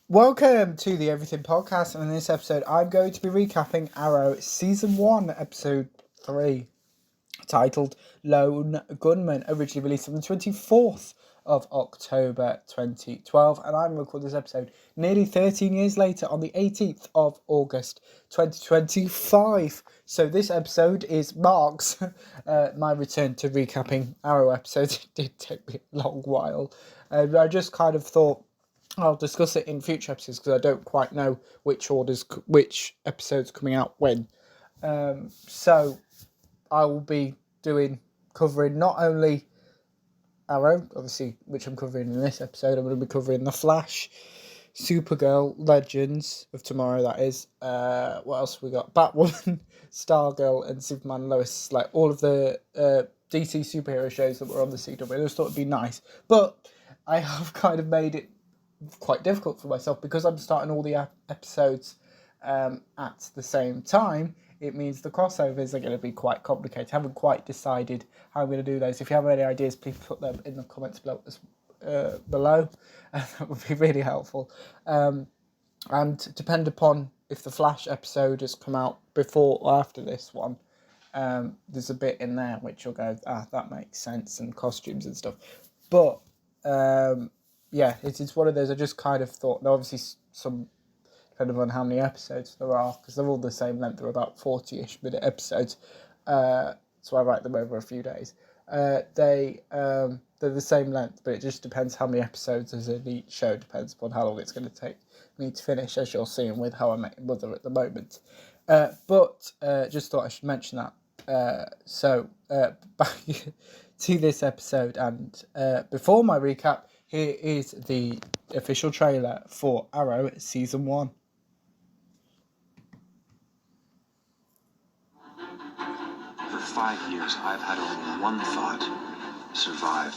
Welcome to the Everything Podcast, and in this episode I'm going to be recapping Arrow Season 1, Episode 3, titled Lone Gunmen, originally released on the 24th of October 2012, and I'm recording this episode nearly 13 years later on the 18th of August 2025. So this episode marks my return to recapping Arrow episodes. It did take me a long while, and I just kind of thought I'll discuss it in future episodes because I don't quite know which episodes coming out when. So I will be covering not only Arrow, obviously, which I'm covering in this episode. I'm going to be covering The Flash, Supergirl, Legends of Tomorrow. That is. What else we got? Batwoman, Stargirl, and Superman, Lois. Like all of the DC superhero shows that were on the CW. I just thought it'd be nice, but I have kind of made it quite difficult for myself because I'm starting all the episodes at the same time. It means the crossovers are going to be quite complicated. I haven't quite decided how I'm going to do those. If you have any ideas, please put them in the comments below. That would be really helpful. And depend upon if the Flash episode has come out before or after this one. There's a bit in there which you'll go, that makes sense, and costumes and stuff. But yeah, it's one of those. I just kind of thought, now obviously some, depending on how many episodes there are, because they're all the same length, they're about 40-ish minute episodes, so I write them over a few days. They're the same length, but it just depends how many episodes there's in each show, depends upon how long it's going to take me to finish, as you're seeing with How I Met Your Mother at the moment. But just thought I should mention that. So back to this episode, and before my recap, here is the official trailer for Arrow Season 1. For 5 years, I've had only one thought: survive.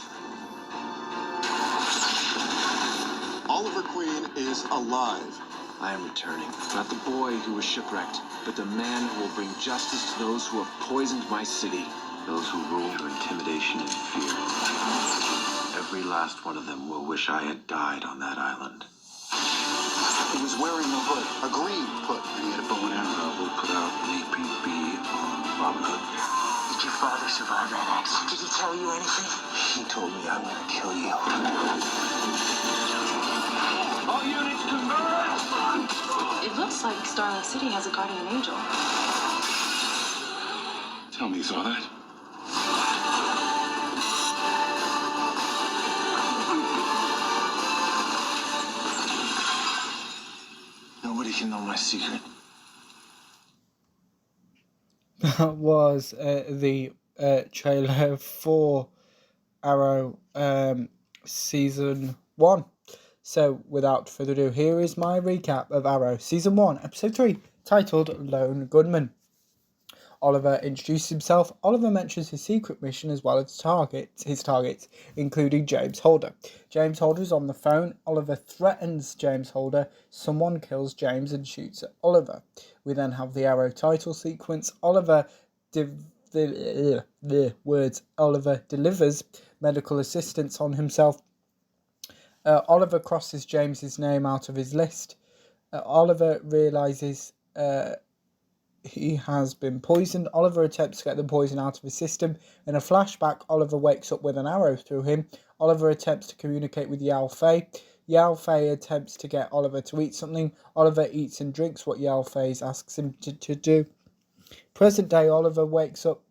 Oliver Queen is alive. I am returning. Not the boy who was shipwrecked, but the man who will bring justice to those who have poisoned my city. Those who rule through intimidation and fear. Every last one of them will wish I had died on that island. He was wearing a hood, a green hood. And he had a bow and arrow who put out an APB on Robin Hood. Did your father survive that accident? Did he tell you anything? He told me I'm gonna kill you. All units converge! It looks like Starling City has a guardian angel. Tell me you saw that? Nobody can know my secret. That was the trailer for Arrow Season 1. So, without further ado, here is my recap of Arrow Season 1, Episode 3, titled Lone Gunmen. Oliver introduces himself. Oliver mentions his secret mission as well as his targets, including James Holder. James Holder is on the phone. Oliver threatens James Holder. Someone kills James and shoots at Oliver. We then have the Arrow title sequence. Oliver delivers medical assistance on himself. Oliver crosses James's name out of his list. Oliver realizes he has been poisoned. Oliver attempts to get the poison out of his system. In a flashback, Oliver wakes up with an arrow through him. Oliver attempts to communicate with Yao Fei. Yao Fei attempts to get Oliver to eat something. Oliver eats and drinks what Yao Fei asks him to do. Present day, Oliver wakes up.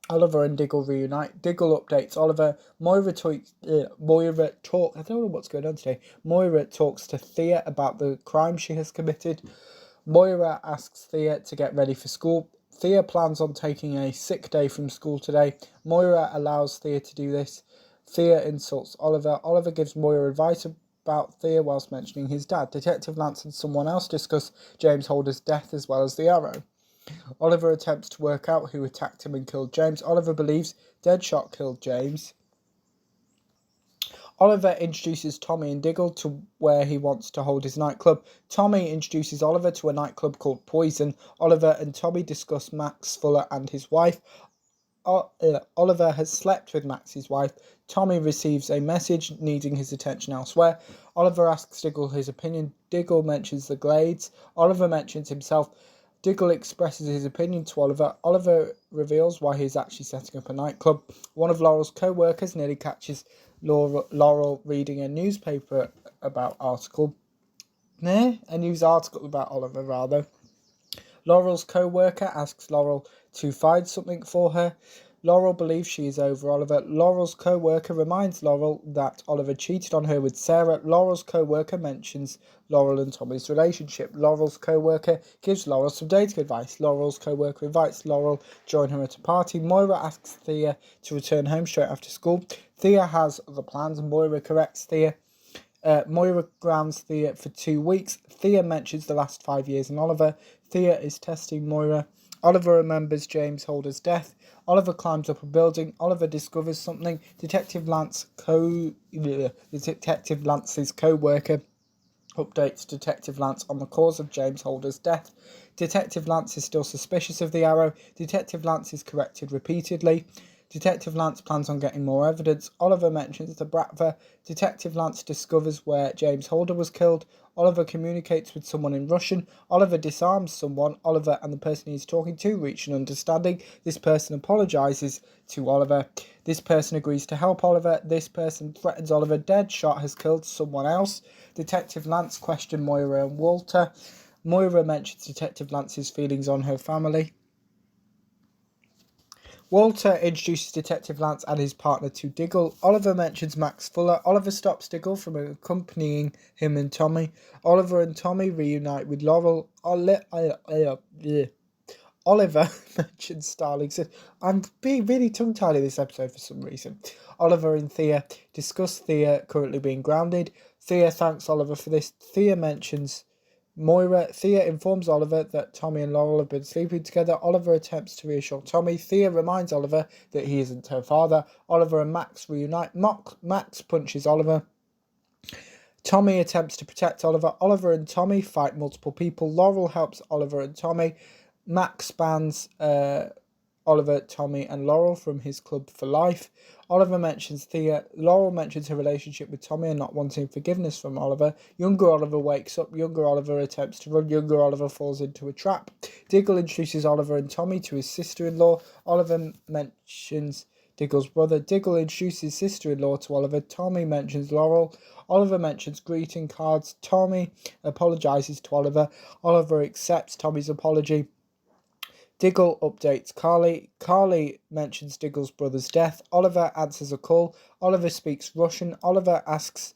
Oliver and Diggle reunite. Diggle updates Oliver. Moira talks. I don't know what's going on today. Moira talks to Thea about the crime she has committed. Moira asks Thea to get ready for school. Thea plans on taking a sick day from school today. Moira allows Thea to do this. Thea insults Oliver. Oliver gives Moira advice about Thea whilst mentioning his dad. Detective Lance and someone else discuss James Holder's death as well as the arrow. Oliver attempts to work out who attacked him and killed James. Oliver believes Deadshot killed James. Oliver introduces Tommy and Diggle to where he wants to hold his nightclub. Tommy introduces Oliver to a nightclub called Poison. Oliver and Tommy discuss Max Fuller and his wife. Oliver has slept with Max's wife. Tommy receives a message needing his attention elsewhere. Oliver asks Diggle his opinion. Diggle mentions the Glades. Oliver mentions himself. Diggle expresses his opinion to Oliver. Oliver reveals why he's actually setting up a nightclub. One of Laurel's co-workers nearly catches Laurel reading a newspaper about article. A news article about Oliver, rather. Laurel's co-worker asks Laurel to find something for her. Laurel believes she is over Oliver. Laurel's co-worker reminds Laurel that Oliver cheated on her with Sarah. Laurel's co-worker mentions Laurel and Tommy's relationship. Laurel's co-worker gives Laurel some dating advice. Laurel's co-worker invites Laurel to join her at a party. Moira asks Thea to return home straight after school. Thea has other plans. Moira corrects Thea. Moira grounds Thea for 2 weeks. Thea mentions the last 5 years in Oliver. Thea is testing Moira. Oliver remembers James Holder's death. Oliver climbs up a building. Oliver discovers something. Detective Lance's co-worker updates Detective Lance on the cause of James Holder's death. Detective Lance is still suspicious of the arrow. Detective Lance is corrected repeatedly. Detective Lance plans on getting more evidence. Oliver mentions the Bratva. Detective Lance discovers where James Holder was killed. Oliver communicates with someone in Russian. Oliver disarms someone. Oliver and the person he is talking to reach an understanding. This person apologises to Oliver. This person agrees to help Oliver. This person threatens Oliver. Deadshot has killed someone else. Detective Lance questions Moira and Walter. Moira mentions Detective Lance's feelings on her family. Walter introduces Detective Lance and his partner to Diggle. Oliver mentions Max Fuller. Oliver stops Diggle from accompanying him and Tommy. Oliver and Tommy reunite with Laurel. Oliver mentions Starling. I'm being really tongue-tied in this episode for some reason. Oliver and Thea discuss Thea currently being grounded. Thea thanks Oliver for this. Thea mentions Moira. Thea informs Oliver that Tommy and Laurel have been sleeping together. Oliver attempts to reassure Tommy. Thea reminds Oliver that he isn't her father. Oliver and Max reunite. Max punches Oliver. Tommy attempts to protect Oliver. Oliver and Tommy fight multiple people. Laurel helps Oliver and Tommy. Max bans Oliver, Tommy and Laurel from his club for life. Oliver mentions Thea. Laurel mentions her relationship with Tommy and not wanting forgiveness from Oliver. Younger Oliver wakes up. Younger Oliver attempts to run. Younger Oliver falls into a trap. Diggle introduces Oliver and Tommy to his sister-in-law. Oliver mentions Diggle's brother. Diggle introduces his sister-in-law to Oliver. Tommy mentions Laurel. Oliver mentions greeting cards. Tommy apologises to Oliver. Oliver accepts Tommy's apology. Diggle updates Carly. Carly mentions Diggle's brother's death. Oliver answers a call. Oliver speaks Russian. Oliver asks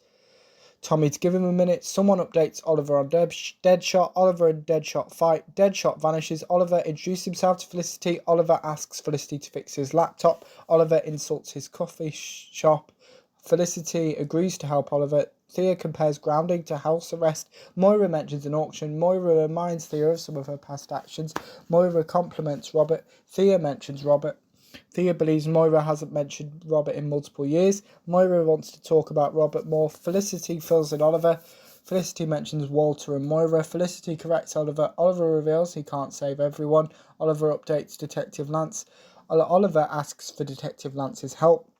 Tommy to give him a minute. Someone updates Oliver on Deadshot. Oliver and Deadshot fight. Deadshot vanishes. Oliver introduces himself to Felicity. Oliver asks Felicity to fix his laptop. Oliver insults his coffee shop. Felicity agrees to help Oliver. Thea compares grounding to house arrest. Moira mentions an auction. Moira reminds Thea of some of her past actions. Moira compliments Robert. Thea mentions Robert. Thea believes Moira hasn't mentioned Robert in multiple years. Moira wants to talk about Robert more. Felicity fills in Oliver. Felicity mentions Walter and Moira. Felicity corrects Oliver. Oliver reveals he can't save everyone. Oliver updates Detective Lance. Oliver asks for Detective Lance's help.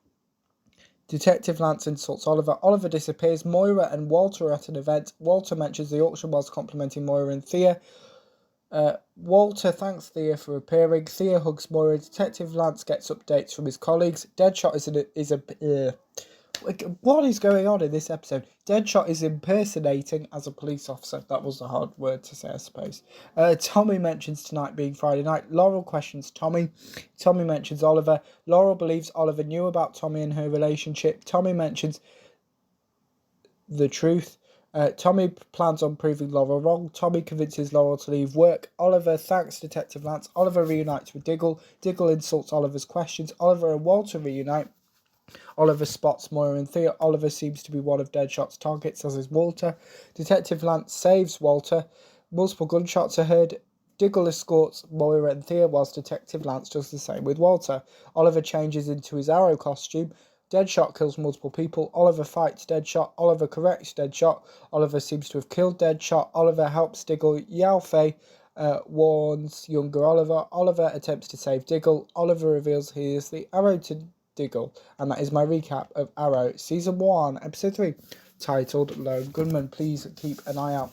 Detective Lance insults Oliver. Oliver disappears. Moira and Walter are at an event. Walter mentions the auction whilst complimenting Moira and Thea. Walter thanks Thea for appearing. Thea hugs Moira. Detective Lance gets updates from his colleagues. Deadshot what is going on in this episode? Deadshot is impersonating as a police officer. That was a hard word to say, I suppose. Tommy mentions tonight being Friday night. Laurel questions Tommy. Tommy mentions Oliver. Laurel believes Oliver knew about Tommy and her relationship. Tommy mentions the truth. Tommy plans on proving Laurel wrong. Tommy convinces Laurel to leave work. Oliver thanks Detective Lance. Oliver reunites with Diggle. Diggle insults Oliver's questions. Oliver and Walter reunite. Oliver spots Moira and Thea. Oliver seems to be one of Deadshot's targets, as is Walter. Detective Lance saves Walter. Multiple gunshots are heard. Diggle escorts Moira and Thea, whilst Detective Lance does the same with Walter. Oliver changes into his Arrow costume. Deadshot kills multiple people. Oliver fights Deadshot. Oliver corrects Deadshot. Oliver seems to have killed Deadshot. Oliver helps Diggle. Yao Fei warns younger Oliver. Oliver attempts to save Diggle. Oliver reveals he is the Arrow to Diggle. And that is my recap of Arrow Season 1, Episode 3, titled Lone Gunmen. Please keep an eye out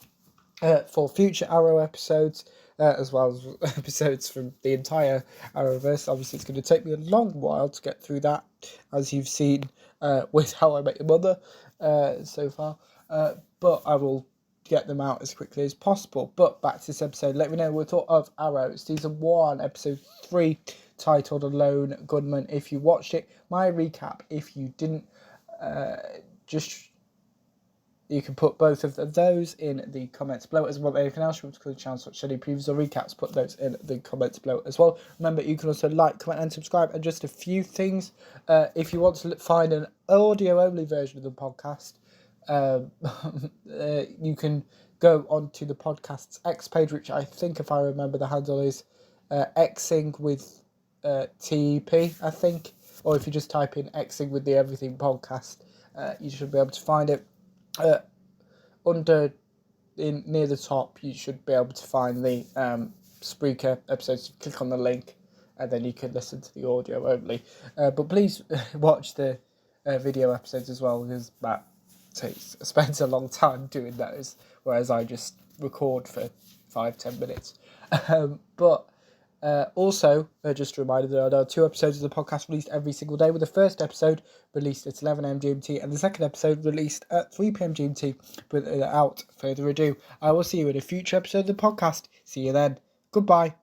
for future Arrow episodes, as well as episodes from the entire Arrowverse. Obviously, it's going to take me a long while to get through that, as you've seen with How I Met Your Mother so far. But I will get them out as quickly as possible. But back to this episode. Let me know what you thought of Arrow Season 1, Episode 3, titled A Lone Gunman. If you watched it, my recap. If you didn't, you can put both of those in the comments below, as well. Anything else you want to the channel, such any previews or recaps, put those in the comments below as well. Remember, you can also like, comment and subscribe. And just a few things, if you want to find an audio-only version of the podcast, you can go onto the podcast's X page, which I think, if I remember, the handle is Xing with TEP, I think. Or if you just type in Xing with the Everything Podcast, you should be able to find it. Near the top, you should be able to find the Spreaker episodes. Click on the link, and then you can listen to the audio only. But please watch the video episodes as well, because Matt spends a long time doing those, whereas I just record for 5-10 minutes. But also, just a reminder, there are 2 episodes of the podcast released every single day, with the first episode released at 11 a.m. GMT and the second episode released at 3 p.m. GMT. But without further ado, I will see you in a future episode of the podcast. See you then. Goodbye.